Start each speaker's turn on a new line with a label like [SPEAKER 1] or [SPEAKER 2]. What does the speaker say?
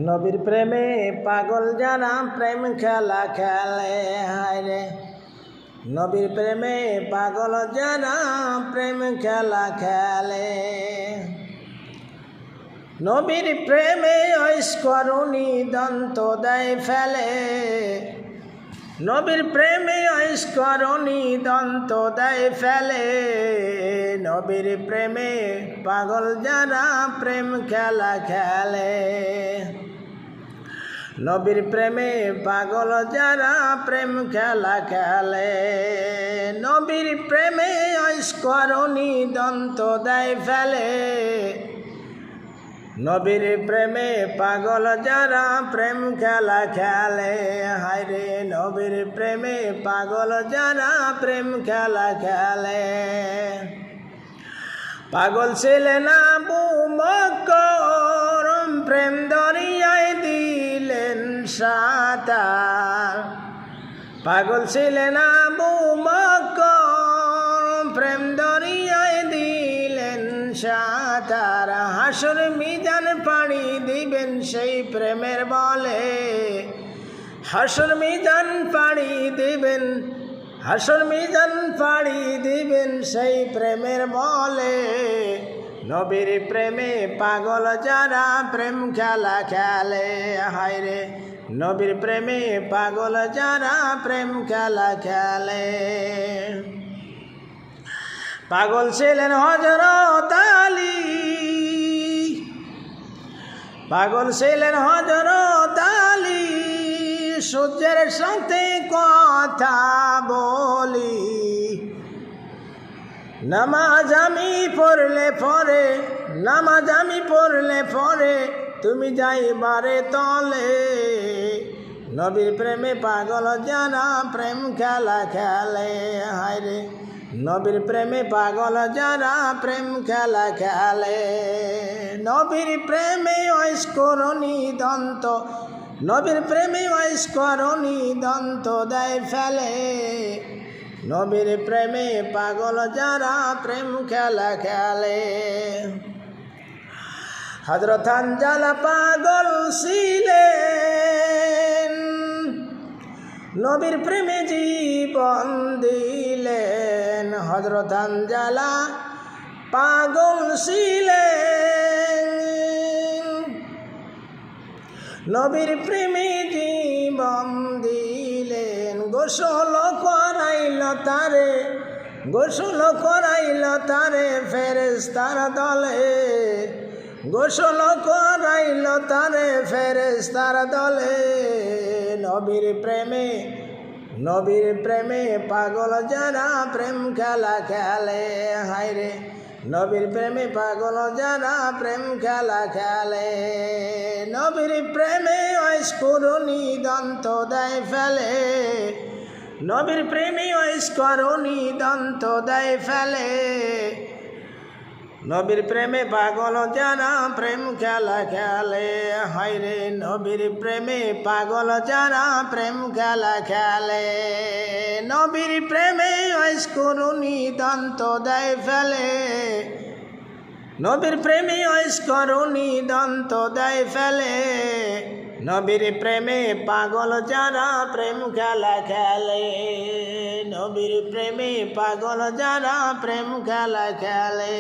[SPEAKER 1] নবীর প্রেমে পাগল যারা প্রেম খেলা খেলে হায় রে। নবীর প্রেমে পাগল যারা প্রেম খেলা খেলে। নবীর প্রেমে ঐশ্বরণী দন্ত দেয় ফেলে। নবীর প্রেমে ঐশ্বরণী দন্ত দেয় ফেলে। নবীর প্রেমে পাগল যারা প্রেম খেলা খেলে। নবীর প্রেমে পাগল যারা প্রেম খেলা খেলে। নবীর প্রেমে ঐশ্বরণী দন্ত দেয় ফেলে। নবীর প্রেমে পাগল যারা প্রেম খেলা খেলে হায় রে। নবীর প্রেমে পাগল যারা প্রেম খেলা খেলে। পাগল ছিলেন আবু বকর প্রেম দরিয়ায় দিলেন সাঁতার। পাগল ছিলেন আবু বকর প্রেম দরিয়ায় দিলেন সাঁতার। হাসর মিজান পাড়ি দিবেন সেই প্রেমের বলে। হাসর মিজান পাড়ি দিবেন, হাসর মিজান পাড়ি দিবেন সেই প্রেমের বলে। নবীর প্রেমে পাগল যারা প্রেম খেলা খেলে হায় রে। নবীর প্রেমে পাগল যারা প্রেম খেলা খেলে। পাগল ছিলেন হযরত আলী। পাগল ছিলেন হযরত আলী সূর্যের সাথে কথা বলি। নামাজ আমি পড়লে পরে, নামাজ আমি পড়লে পরে তুমি যাইবারে তলে। নবীর প্রেমে পাগল যারা প্রেম খেলা খেলে হায় রে। নবীর প্রেমে পাগল যারা প্রেম খেলা খেলে। নবীর প্রেমে ঐশ্বরণী দন্ত, নবীর প্রেমে ঐশ্বরণী দন্ত দেয় ফেলে। নবীর প্রেমে পাগল যারা প্রেম খেলা খেলে। হযরত হানজালা পাগল ছিলেন, নবীর প্রেমে জীবন দিলেন। হযরত হানজালা পাগল ছিলেন, নবীর প্রেমে জীবন দিলেন। গোসল করাইল তারে, গোসল করাইল তারে ফেরেশতার দলে। গোসল করাইল তারে ফেরেশতার দলে। নবীর প্রেমে, নবীর প্রেমে পাগল যারা প্রেম খেলা খেলে হায় রে। নবীর প্রেমে পাগল যারা প্রেম খেলা খেলে। নবীর প্রেমে ঐশ্বরণী দন্ত দেয় ফেলে। নবীর প্রেমে ঐশ্বরণী দন্ত দেয় ফেলে। নবীর প্রেমে পাগল যারা প্রেম খেলা খেলে হায় রে। নবীর প্রেমে পাগল যারা প্রেম খেলা খেলে। নবীর প্রেমে ঐশ্বরণী দন্ত দেয় ফেলে। নবীর প্রেমে ঐশ্বরণী দন্ত দেয় ফেলে। নবীর প্রেমে পাগল যারা প্রেম খেলা খেলে। নবীর প্রেমে পাগল যারা প্রেম খেলা খেলে।